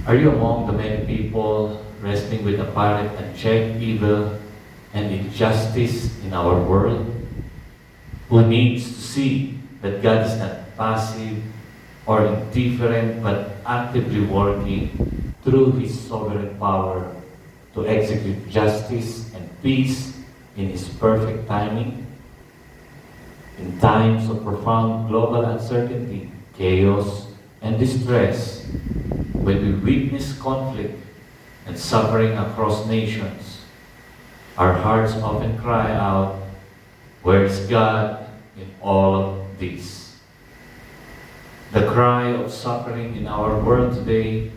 Are you among the many people wrestling with apparent unchecked evil and injustice in our world, who needs to see that God is not passive or indifferent but actively working through His sovereign power to execute justice and peace in His perfect timing? In times of profound global uncertainty, chaos, and distress, when we witness conflict and suffering across nations, our hearts often cry out, "Where is God in all of this?" The cry of suffering in our world today,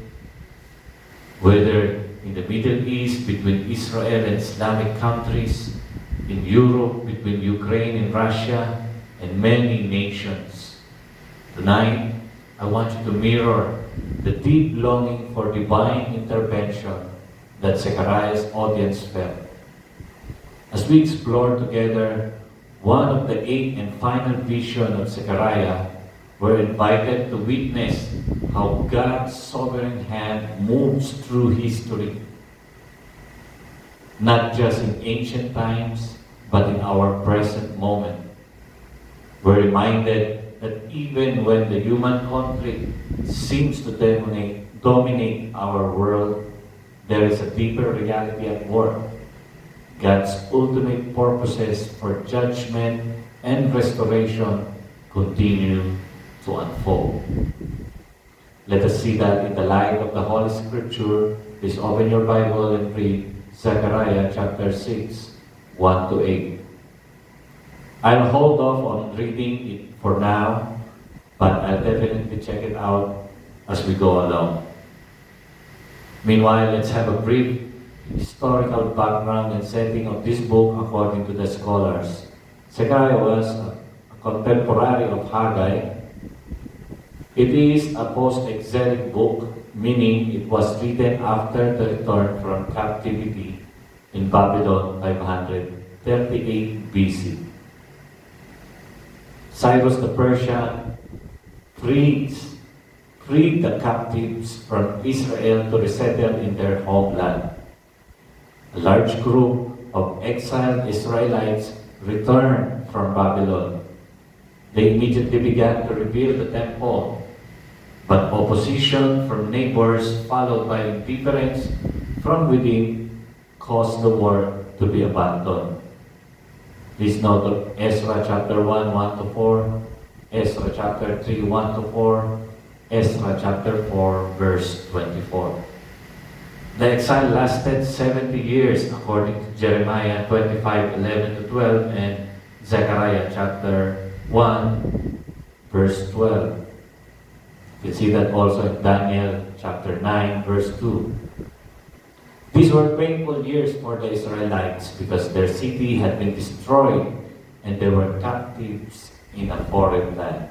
whether in the Middle East between Israel and Islamic countries, in Europe between Ukraine and Russia, and many nations. Tonight, I want you to mirror the deep longing for divine intervention that Zechariah's audience felt. As we explore together one of the 8 and final visions of Zechariah, we're invited to witness how God's sovereign hand moves through history, not just in ancient times, but in our present moment. We're reminded that even when the human conflict seems to dominate our world, there is a deeper reality at work. God's ultimate purposes for judgment and restoration continue to unfold. Let us see that in the light of the Holy Scripture. Please open your Bible and read Zechariah chapter 6, 1 to 8. I'll hold off on reading it for now, but I'll definitely check it out as we go along. Meanwhile, let's have a brief historical background and setting of this book according to the scholars. Zechariah was a contemporary of Haggai. It is a post-exilic book, meaning it was written after the return from captivity in Babylon 538 BC. Cyrus the Persian freed the captives from Israel to resettle in their homeland. A large group of exiled Israelites returned from Babylon. They immediately began to rebuild the temple, but opposition from neighbors, followed by indifference from within, caused the work to be abandoned. Please note Ezra chapter 1, 1 to 4, Ezra chapter 3, 1 to 4, Ezra chapter 4, verse 24. The exile lasted 70 years according to Jeremiah 25, 11 to 12 and Zechariah chapter 1, verse 12. You see that also in Daniel chapter 9, verse 2. These were painful years for the Israelites because their city had been destroyed and they were captives in a foreign land.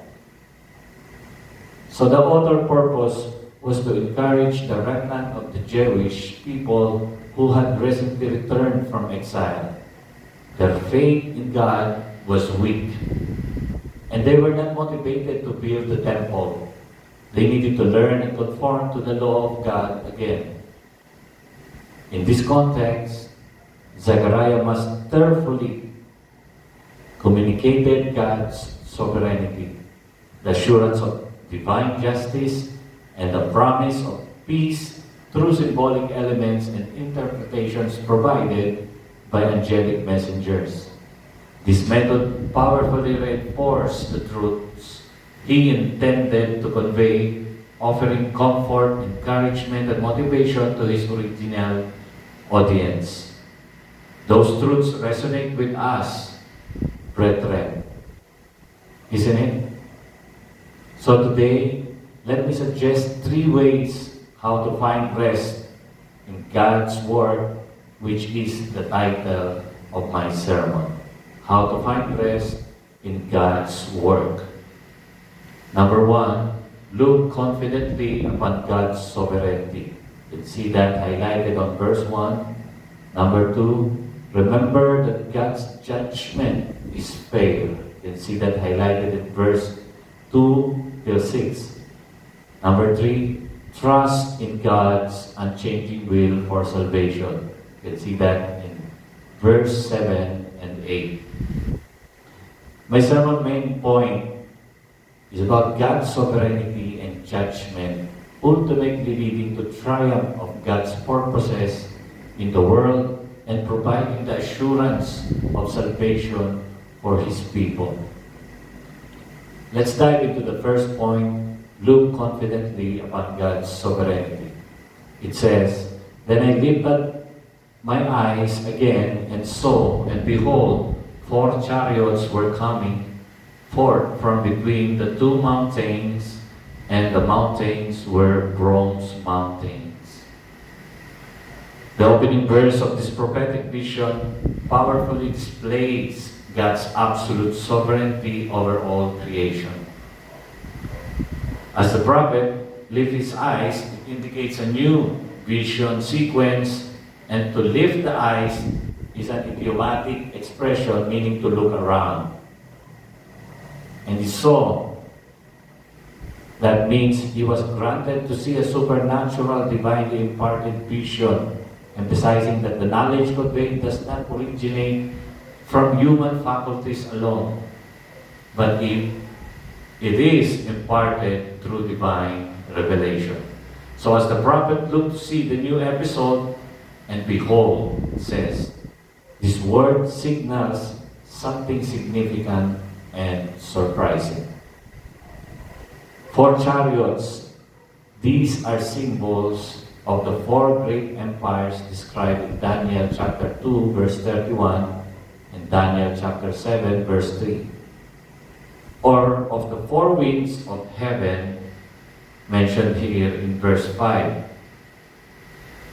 So the author's purpose was to encourage the remnant of the Jewish people who had recently returned from exile. Their faith in God was weak, and they were not motivated to build the temple. They needed to learn and conform to the law of God again. In this context, Zechariah must carefully communicate God's sovereignty, the assurance of divine justice, and the promise of peace through symbolic elements and interpretations provided by angelic messengers. This method powerfully reinforced the truths he intended to convey, offering comfort, encouragement, and motivation to his original audience. Those truths resonate with us, brethren. Isn't it? So today, let me suggest 3 ways how to find rest in God's Word, which is the title of my sermon. How to find rest in God's Word. Number 1, look confidently upon God's sovereignty. You can see that highlighted on verse 1. Number 2, remember that God's judgment is fair. You can see that highlighted in verse 2 till 6. Number 3, trust in God's unchanging will for salvation. You can see that in verse 7 and 8. My sermon main point is about God's sovereignty and judgment, ultimately leading to triumph of God's purposes in the world and providing the assurance of salvation for His people. Let's dive into the first point, look confidently upon God's sovereignty. It says, Then I lifted my eyes again and saw, and behold, 4 chariots were coming forth from between the 2 mountains, and the mountains were bronze mountains. The opening verse of this prophetic vision powerfully displays God's absolute sovereignty over all creation. As the prophet lifts his eyes, it indicates a new vision sequence, and to lift the eyes is an idiomatic expression meaning to look around. And he saw, that means he was granted to see a supernatural, divinely imparted vision, emphasizing that the knowledge conveyed does not originate from human faculties alone, but it is imparted through divine revelation. So as the prophet looked to see the new episode, and behold, it says, this word signals something significant and surprising. 4 chariots, these are symbols of the 4 great empires described in Daniel chapter 2 verse 31 and Daniel chapter 7 verse 3, or of the 4 winds of heaven mentioned here in verse 5.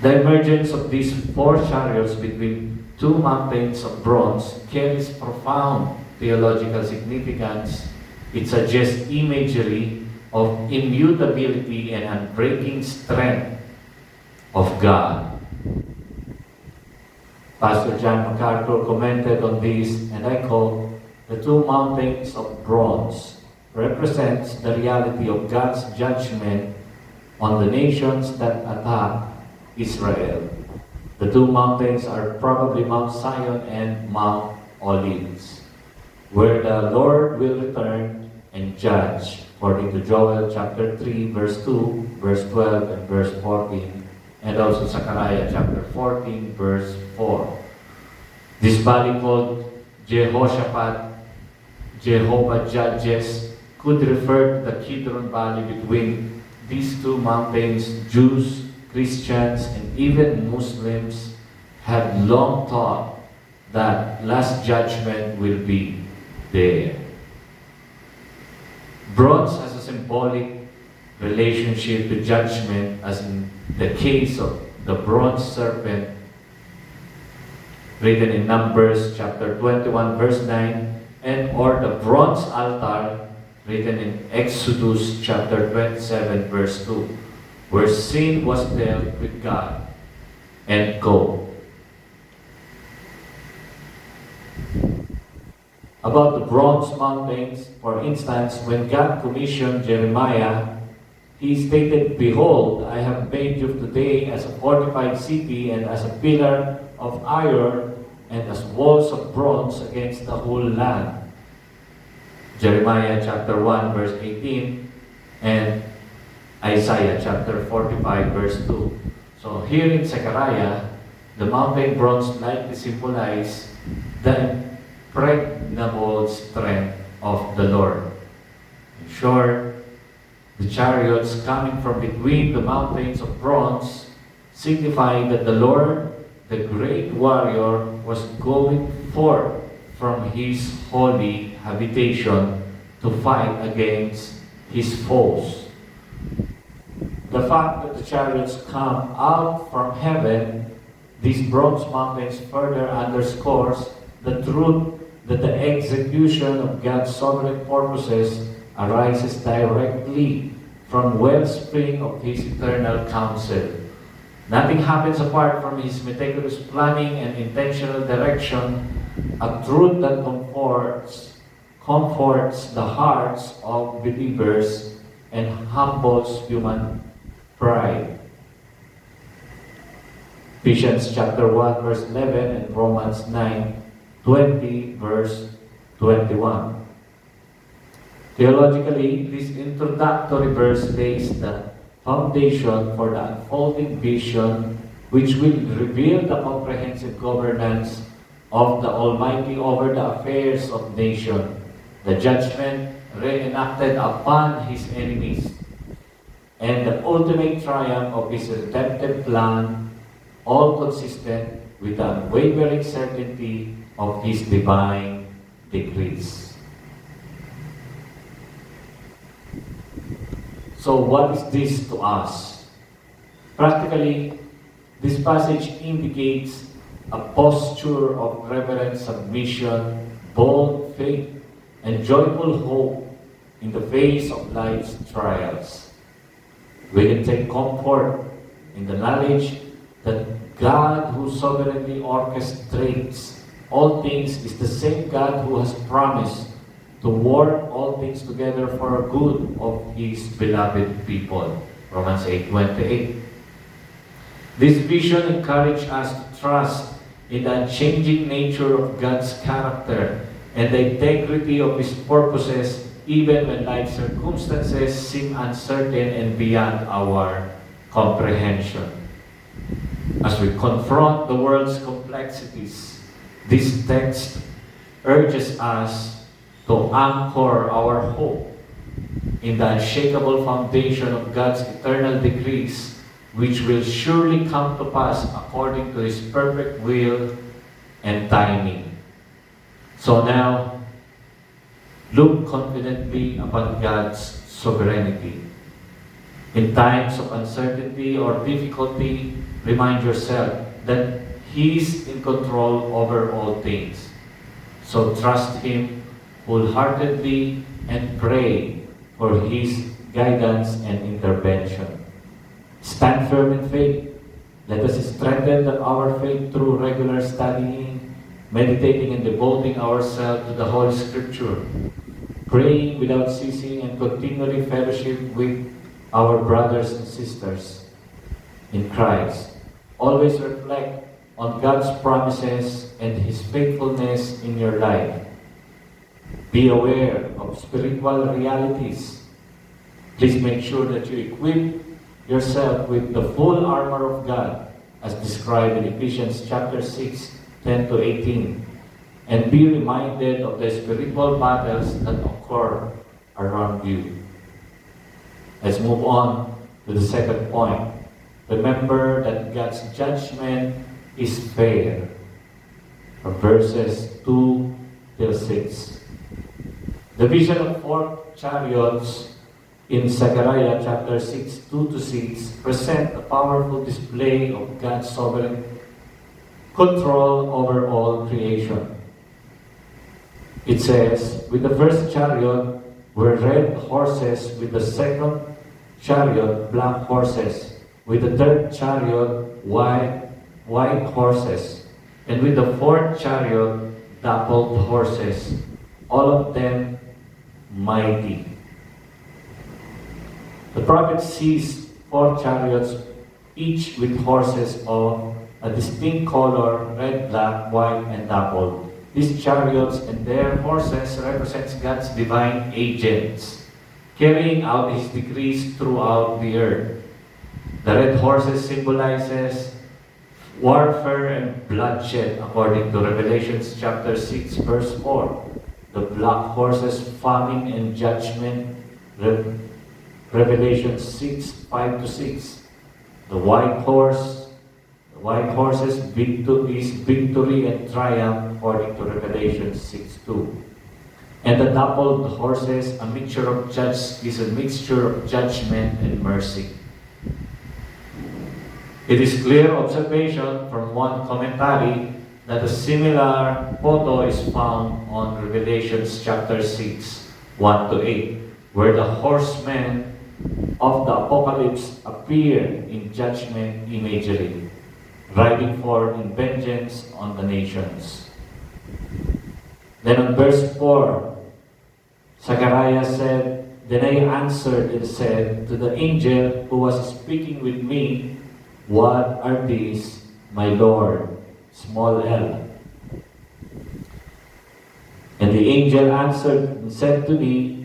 The emergence of these 4 chariots between 2 mountains of bronze carries profound theological significance. It suggests imagery of immutability and unbreaking strength of God. Pastor John MacArthur commented on this, and I quote, "The 2 mountains of bronze represents the reality of God's judgment on the nations that attack Israel. The 2 mountains are probably Mount Zion and Mount Olives, where the Lord will return and judge, according to Joel chapter 3, verse 2, verse 12, and verse 14, and also Zechariah chapter 14, verse 4. This valley called Jehoshaphat, Jehovah Judges, could refer to the Kidron Valley between these 2 mountains. Jews, Christians, and even Muslims have long thought that last judgment will be there. Bronze has a symbolic relationship to judgment, as in the case of the bronze serpent written in Numbers chapter 21 verse 9, and or the bronze altar written in Exodus chapter 27 verse 2, where sin was dealt with God and go. About the bronze mountains, for instance, when God commissioned Jeremiah, He stated, "Behold, I have made you today as a fortified city and as a pillar of iron and as walls of bronze against the whole land." Jeremiah chapter 1 verse 18 and Isaiah chapter 45 verse 2. So here in Zechariah, the mountain bronze likely symbolize the impregnable strength of the Lord. In short, the chariots coming from between the mountains of bronze signifying that the Lord, the great warrior, was going forth from His holy habitation to fight against His foes. The fact that the chariots come out from heaven, these bronze mountains, further underscores the truth that the execution of God's sovereign purposes arises directly from wellspring of His eternal counsel. Nothing happens apart from His meticulous planning and intentional direction, a truth that comforts the hearts of believers and humbles human pride. Ephesians chapter 1 verse 11 and Romans 9:20 verse 21. Theologically, this introductory verse lays the foundation for the unfolding vision which will reveal the comprehensive governance of the Almighty over the affairs of nation, the judgment reenacted upon His enemies, and the ultimate triumph of His redemptive plan, all consistent with the unwavering certainty of His divine decrees. So what is this to us? Practically, this passage indicates a posture of reverent submission, bold faith, and joyful hope in the face of life's trials. We can take comfort in the knowledge that God who sovereignly orchestrates all things is the same God who has promised to work all things together for good of His beloved people. Romans 8:28. This vision encourages us to trust in the unchanging nature of God's character and the integrity of His purposes even when life circumstances seem uncertain and beyond our comprehension. As we confront the world's complexities, this text urges us to anchor our hope in the unshakable foundation of God's eternal decrees, which will surely come to pass according to His perfect will and timing. So now, look confidently upon God's sovereignty. In times of uncertainty or difficulty, remind yourself that He is in control over all things. So trust Him wholeheartedly and pray for His guidance and intervention. Stand firm in faith. Let us strengthen our faith through regular studying, meditating and devoting ourselves to the Holy Scripture, praying without ceasing and continually fellowship with our brothers and sisters in Christ. Always reflect on God's promises and His faithfulness in your life. Be aware of spiritual realities. Please make sure that you equip yourself with the full armor of God as described in Ephesians chapter 6:10-18, and be reminded of the spiritual battles that occur around you. Let's move on to the second point. Remember that God's judgment is fair. From verses 2-6. The vision of 4 chariots in Zechariah chapter 6:2-6 present a powerful display of God's sovereign control over all creation. It says, with the first chariot were red horses, with the second chariot black horses, with the third chariot white horses, and with the fourth chariot dappled horses, all of them mighty. The prophet sees 4 chariots, each with horses of a distinct color, red, black, white, and dappled. These chariots and their horses represents God's divine agents, carrying out His decrees throughout the earth. The red horses symbolizes warfare and bloodshed, according to Revelation chapter 6, verse 4. The black horses, famine and judgment, Revelation 6:5-6. The white horses, is victory and triumph, according to Revelation 6:2. And the dappled horses, is a mixture of judgment and mercy. It is clear observation from one commentary that a similar photo is found on Revelation chapter 6:1-8, where the horsemen of the apocalypse appear in judgment imagery, riding forth in vengeance on the nations. Then on verse 4, Zechariah said, Then I answered and said to the angel who was speaking with me, "What are these, my Lord?" Small l. And the angel answered and said to me,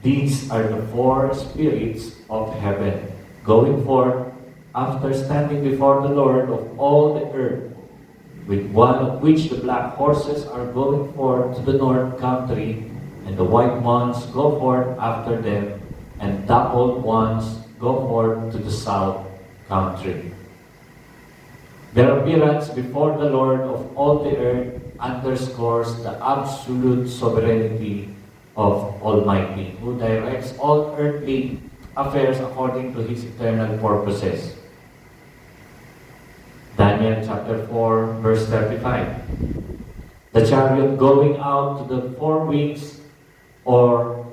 "These are the four spirits of heaven, going forth after standing before the Lord of all the earth, with one of which the black horses are going forth to the north country, and the white ones go forth after them, and dappled ones go forth to the south country." Their appearance before the Lord of all the earth underscores the absolute sovereignty of Almighty, who directs all earthly affairs according to His eternal purposes. Daniel chapter 4, verse 35. The chariot going out to the four winds, or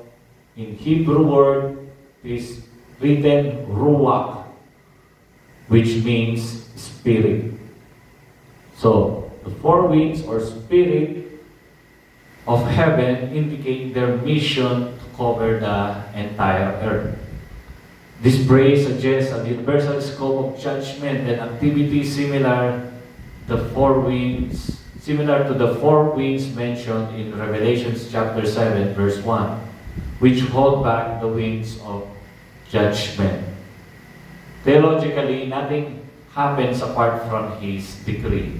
in Hebrew word is written ruach, which means spirit. So, the four winds or spirit of heaven indicate their mission to cover the entire earth. This phrase suggests a universal scope of judgment and activity similar to the four winds mentioned in Revelation chapter 7, verse 1, which hold back the winds of judgment. Theologically, nothing happens apart from His decree.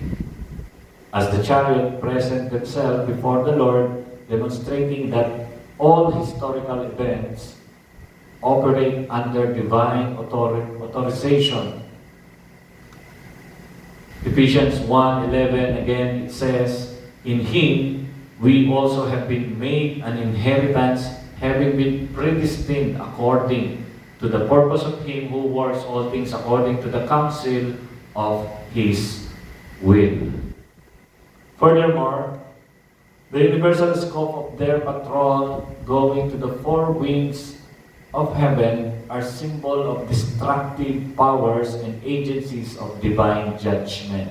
As the chariot present themselves before the Lord, demonstrating that all historical events operate under divine authorization. Ephesians 1:11 again, it says, "In Him we also have been made an inheritance, having been predestined according to the purpose of Him who works all things according to the counsel of His will." Furthermore, the universal scope of their patrol going to the four winds of heaven are symbol of destructive powers and agencies of divine judgment.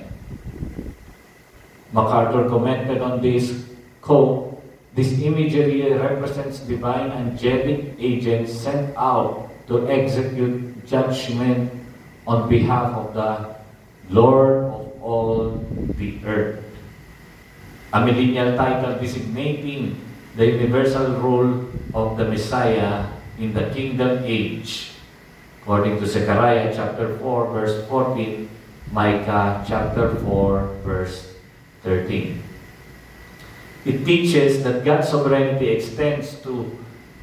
MacArthur commented on this, quote, "This imagery represents divine angelic agents sent out to execute judgment on behalf of the Lord of all the earth." A millennial title designating the universal rule of the Messiah in the kingdom age, according to Zechariah chapter 4, verse 14, Micah chapter 4, verse 13. It teaches that God's sovereignty extends to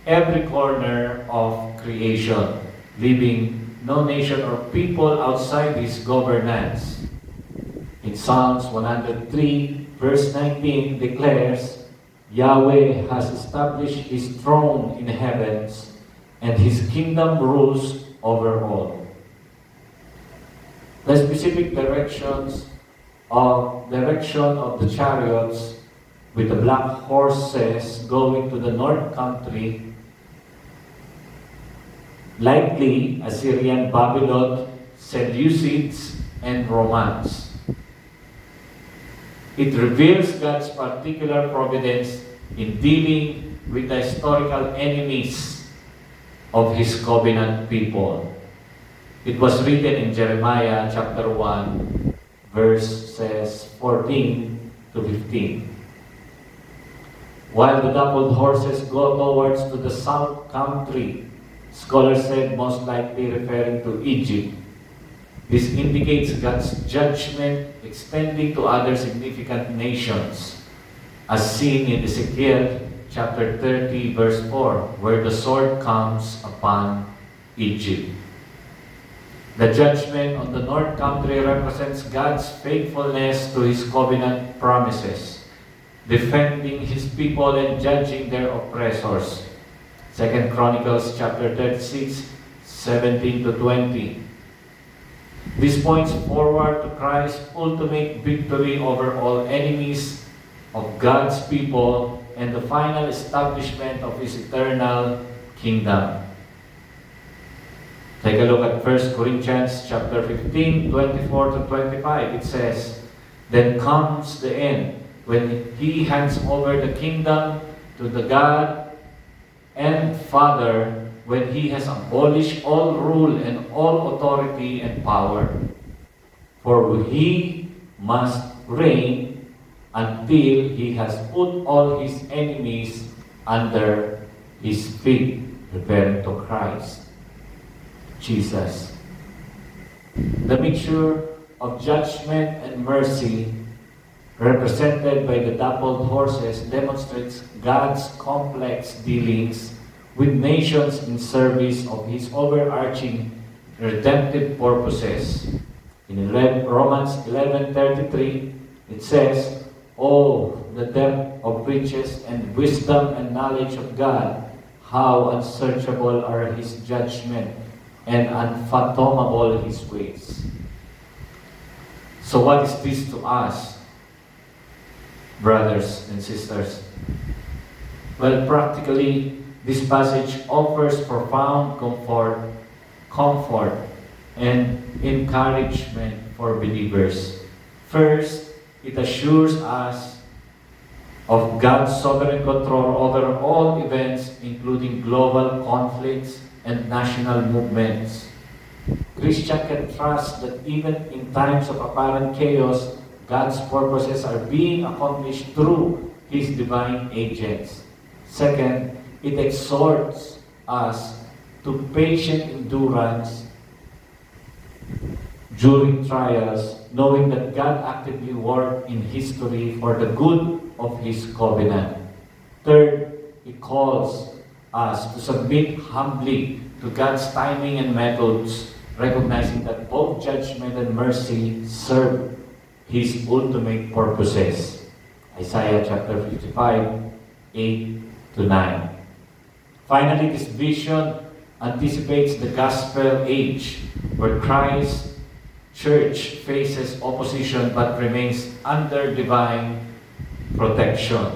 every corner of creation, leaving no nation or people outside His governance. In Psalms 103, verse 19 declares, "Yahweh has established His throne in the heavens, and His kingdom rules over all." The specific direction of the chariots with the black horses going to the north country, likely Assyrian, Babylon, Seleucids, and Romans. It reveals God's particular providence in dealing with the historical enemies of His covenant people. It was written in Jeremiah chapter 1, verses 14 to 15. While the dappled horses go towards to the south country, scholars said most likely referring to Egypt. This indicates God's judgment extending to other significant nations, as seen in Ezekiel chapter 30, verse 4, where the sword comes upon Egypt. The judgment on the north country represents God's faithfulness to His covenant promises, defending His people and judging their oppressors. 2 Chronicles chapter 36, 17 to 20. This points forward to Christ's ultimate victory over all enemies of God's people and the final establishment of His eternal kingdom. Take a look at 1 Corinthians chapter 15, 24 to 25. It says, "Then comes the end, when He hands over the kingdom to the God and Father when He has abolished all rule and all authority and power. For He must reign until He has put all His enemies under His feet, referring to Christ, Jesus. The mixture of judgment and mercy represented by the dappled horses demonstrates God's complex dealings with nations in service of His overarching redemptive purposes. In Romans 11:33, it says, "Oh, the depth of riches and wisdom and knowledge of God! How unsearchable are His judgment and unfathomable His ways." So what is this to us, brothers and sisters? Well, practically, this passage offers profound comfort, and encouragement for believers. First, it assures us of God's sovereign control over all events, including global conflicts and national movements. Christian can trust that even in times of apparent chaos, God's purposes are being accomplished through His divine agents. Second, it exhorts us to patient endurance during trials, knowing that God actively worked in history for the good of His covenant. Third, it calls us to submit humbly to God's timing and methods, recognizing that both judgment and mercy serve His ultimate purposes. Isaiah chapter 55, 8-9. Finally, this vision anticipates the gospel age, where Christ's church faces opposition but remains under divine protection.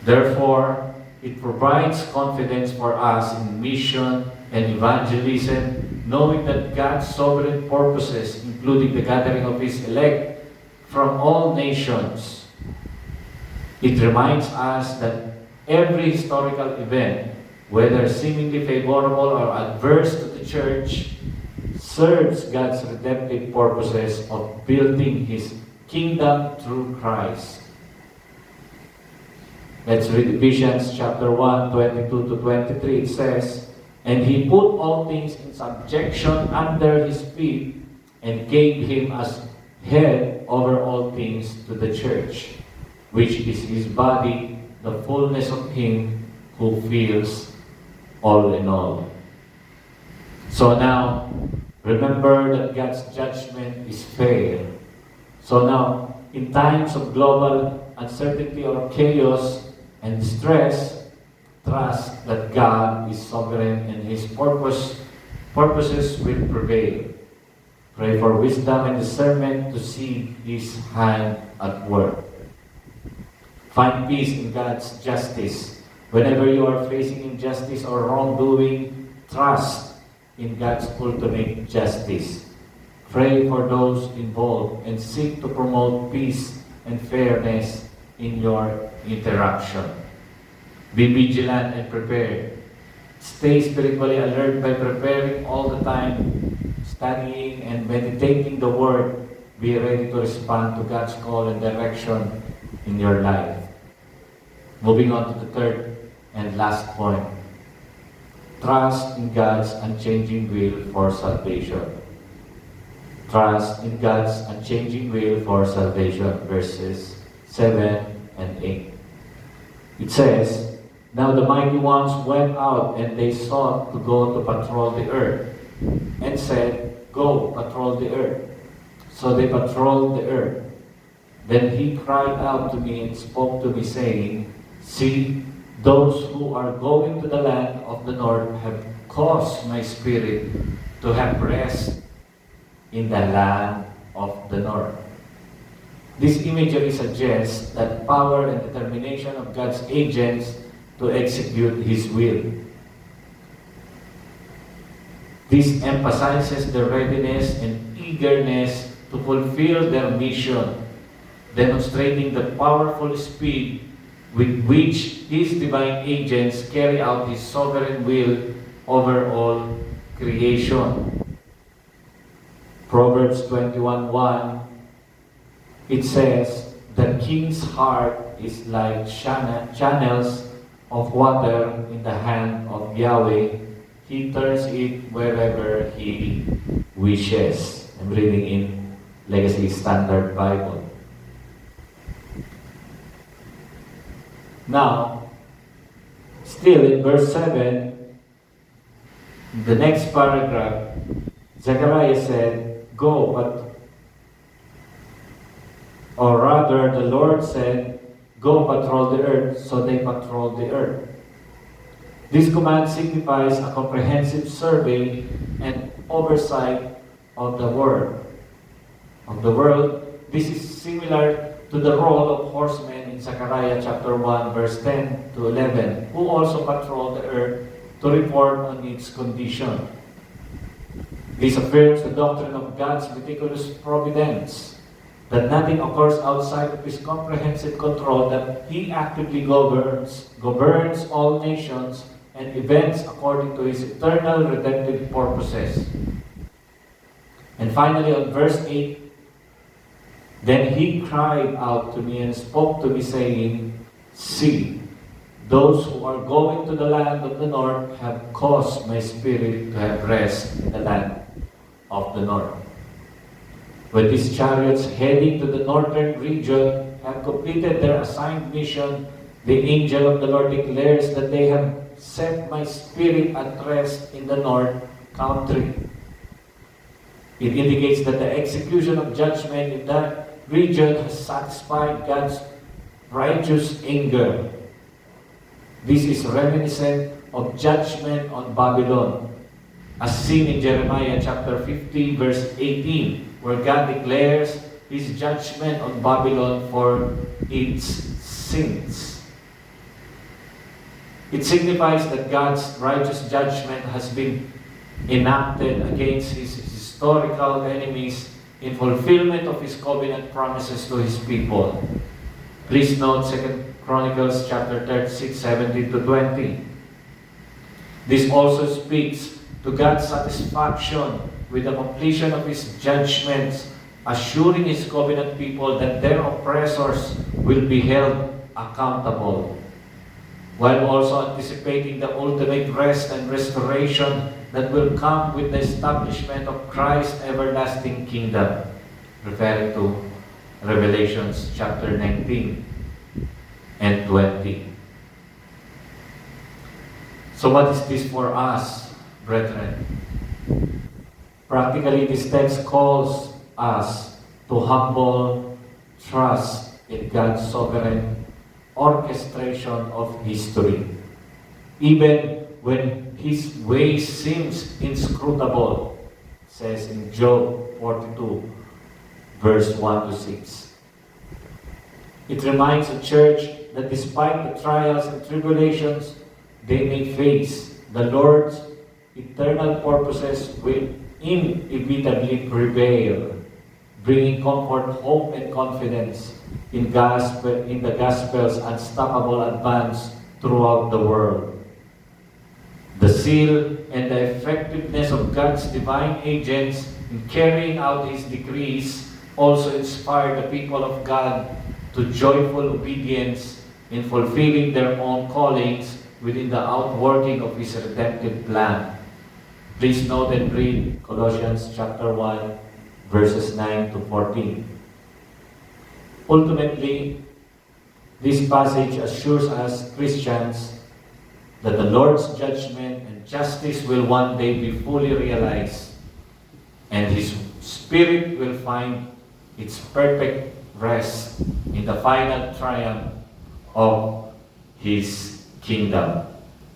Therefore, it provides confidence for us in mission and evangelism, knowing that God's sovereign purposes, including the gathering of His elect from all nations. It reminds us that every historical event, whether seemingly favorable or adverse to the church, serves God's redemptive purposes of building His kingdom through Christ. Let's read Ephesians chapter 1, 22-23. It says, "And He put all things in subjection under His feet, and gave Him as head over all things to the church, which is His body, the fullness of Him who fills all in all." So now, remember that God's judgment is fair. So now, in times of global uncertainty or chaos and stress, trust that God is sovereign and His purposes will prevail. Pray for wisdom and discernment to see His hand at work. Find peace in God's justice. Whenever you are facing injustice or wrongdoing, trust in God's ultimate justice. Pray for those involved and seek to promote peace and fairness in your interaction. Be vigilant and prepared. Stay spiritually alert by preparing all the time, studying and meditating the Word. Be ready to respond to God's call and direction in your life. Moving on to the third and last point. Trust in God's unchanging will for salvation. Trust in God's unchanging will for salvation. Verses 7 and 8. It says, "Now the mighty ones went out, and they sought to go to patrol the earth, and said, 'Go, patrol the earth.' So they patrolled the earth. Then He cried out to me and spoke to me, saying, 'See, those who are going to the land of the north have caused my Spirit to have rest in the land of the north.'" This imagery suggests that power and determination of God's agents to execute His will. This emphasizes the readiness and eagerness to fulfill their mission, demonstrating the powerful speed with which His divine agents carry out His sovereign will over all creation. Proverbs 21:1, it says, "The king's heart is like channels of water in the hand of Yahweh. He turns it wherever He wishes." I'm reading in Legacy Standard Bible. Now, still in verse 7, the next paragraph, Zechariah said, "Go," or rather, the Lord said, "Go patrol the earth," so they patrolled the earth. This command signifies a comprehensive survey and oversight of the world. This is similar to the role of horsemen in Zechariah chapter 1, verse 10 to 11, who also patrol the earth to report on its condition. This affirms the doctrine of God's meticulous providence, that nothing occurs outside of His comprehensive control, that He actively governs all nations and events according to His eternal redemptive purposes. And finally, on verse 8, "Then He cried out to me and spoke to me, saying, See, those who are going to the land of the north have caused my spirit to have rest in the land of the north." When these chariots heading to the northern region have completed their assigned mission, the angel of the Lord declares that they have set my spirit at rest in the north country. It indicates that the execution of judgment in that region has satisfied God's righteous anger. This is reminiscent of judgment on Babylon, as seen in Jeremiah chapter 50, verse 18, where God declares His judgment on Babylon for its sins. It signifies that God's righteous judgment has been enacted against His historical enemies in fulfillment of His covenant promises to His people. Please note 2 Chronicles chapter 36, 17 to 20. This also speaks to God's satisfaction with the completion of His judgments, assuring His covenant people that their oppressors will be held accountable, while also anticipating the ultimate rest and restoration that will come with the establishment of Christ's everlasting kingdom, referring to Revelations chapter 19 and 20. So what is this for us, brethren? Practically, this text calls us to humble trust in God's sovereign orchestration of history, even when His way seems inscrutable, says in Job 42, verse 1 to 6. It reminds the church that despite the trials and tribulations they may face, the Lord's eternal purposes will inevitably prevail, bringing comfort, hope, and confidence in the gospel's unstoppable advance throughout the world. The zeal and the effectiveness of God's divine agents in carrying out His decrees also inspire the people of God to joyful obedience in fulfilling their own callings within the outworking of His redemptive plan. Please note and read Colossians chapter 1, verses 9 to 14. Ultimately, this passage assures us Christians that the Lord's judgment and justice will one day be fully realized, and His Spirit will find its perfect rest in the final triumph of His kingdom,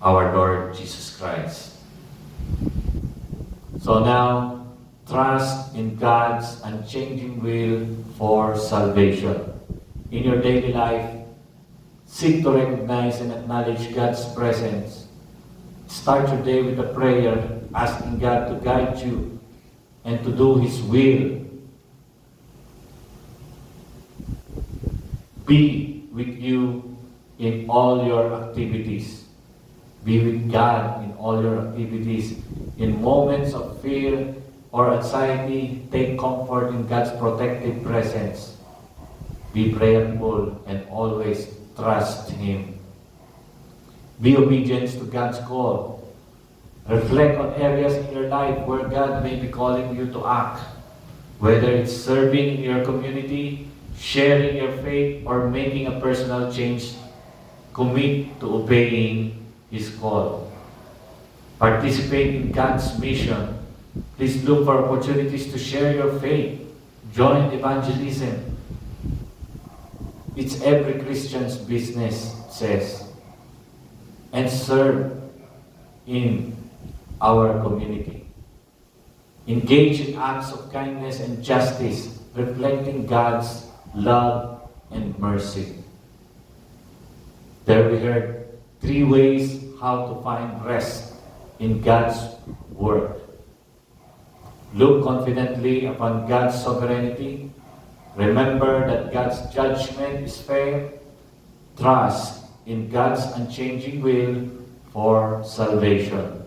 our Lord Jesus Christ. So now, trust in God's unchanging will for salvation. In your daily life, seek to recognize and acknowledge God's presence. Start your day with a prayer, asking God to guide you and to do His will. Be with you in all your activities. Be with God in all your activities. In moments of fear or anxiety, take comfort in God's protective presence. Be prayerful and always trust Him. Be obedient to God's call. Reflect on areas in your life where God may be calling you to act. Whether it's serving in your community, sharing your faith, or making a personal change, commit to obeying His call. Participate in God's mission. Please look for opportunities to share your faith. Join evangelism. It's every Christian's business, says. And serve in our community. Engage in acts of kindness and justice, reflecting God's love and mercy. There we heard 3 ways how to find rest in God's Word. Look confidently upon God's sovereignty. Remember that God's judgment is fair. Trust in God's unchanging will for salvation.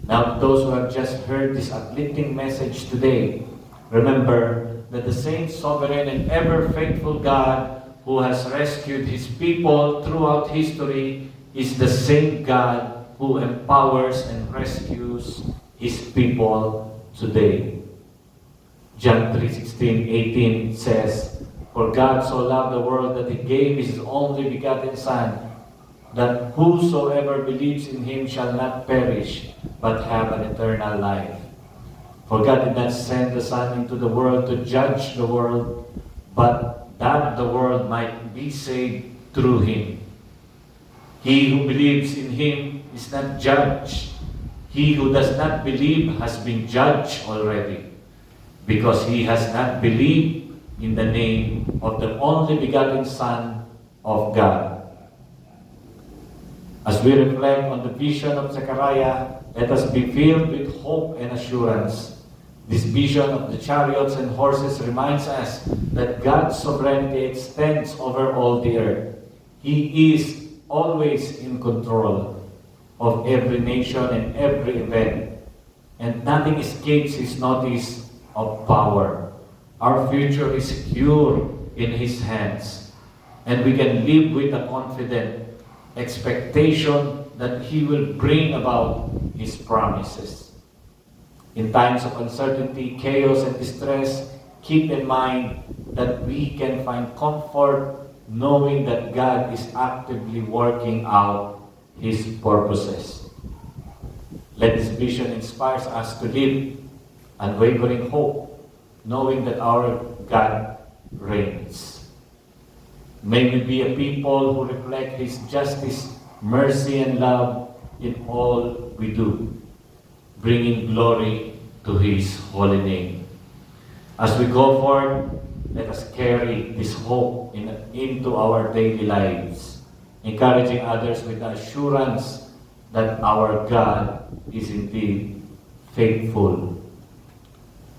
Now, to those who have just heard this uplifting message today, remember that the same sovereign and ever faithful God who has rescued His people throughout history is the same God who empowers and rescues His people today. John 3:16-18 says, "For God so loved the world that He gave His only begotten Son, that whosoever believes in Him shall not perish, but have an eternal life. For God did not send the Son into the world to judge the world, but that the world might be saved through Him. He who believes in Him is not judged. He who does not believe has been judged already, because he has not believed in the name of the only begotten Son of God." As we reflect on the vision of Zechariah, let us be filled with hope and assurance. This vision of the chariots and horses reminds us that God's sovereignty extends over all the earth. He is always in control of every nation and every event, and nothing escapes His notice of power. Our future is secure in His hands, and we can live with a confident expectation that He will bring about His promises. In times of uncertainty, chaos, and distress, keep in mind that we can find comfort knowing that God is actively working out His purposes. Let this vision inspire us to live unwavering hope, knowing that our God reigns. May we be a people who reflect His justice, mercy, and love in all we do, bringing glory to His holy name. As we go forward, let us carry this hope into our daily lives, encouraging others with the assurance that our God is indeed faithful.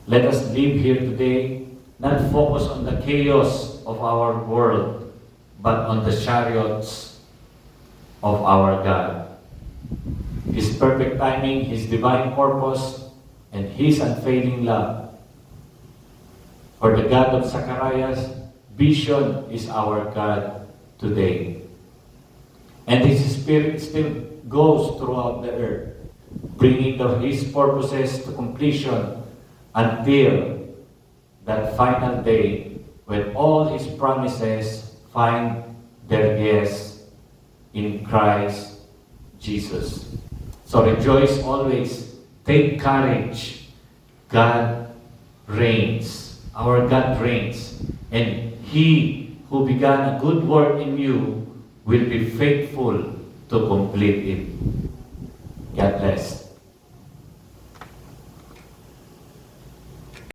Let us live here today, not focus on the chaos of our world, but on the chariots of our God. His perfect timing, His divine purpose, and His unfailing love. For the God of Zechariah's vision is our God today. And His Spirit still goes throughout the earth, bringing His purposes to completion until that final day when all His promises find their yes in Christ Jesus. So rejoice always. Take courage. God reigns. Our God reigns. And He who began a good work in you will be faithful to complete it. God bless.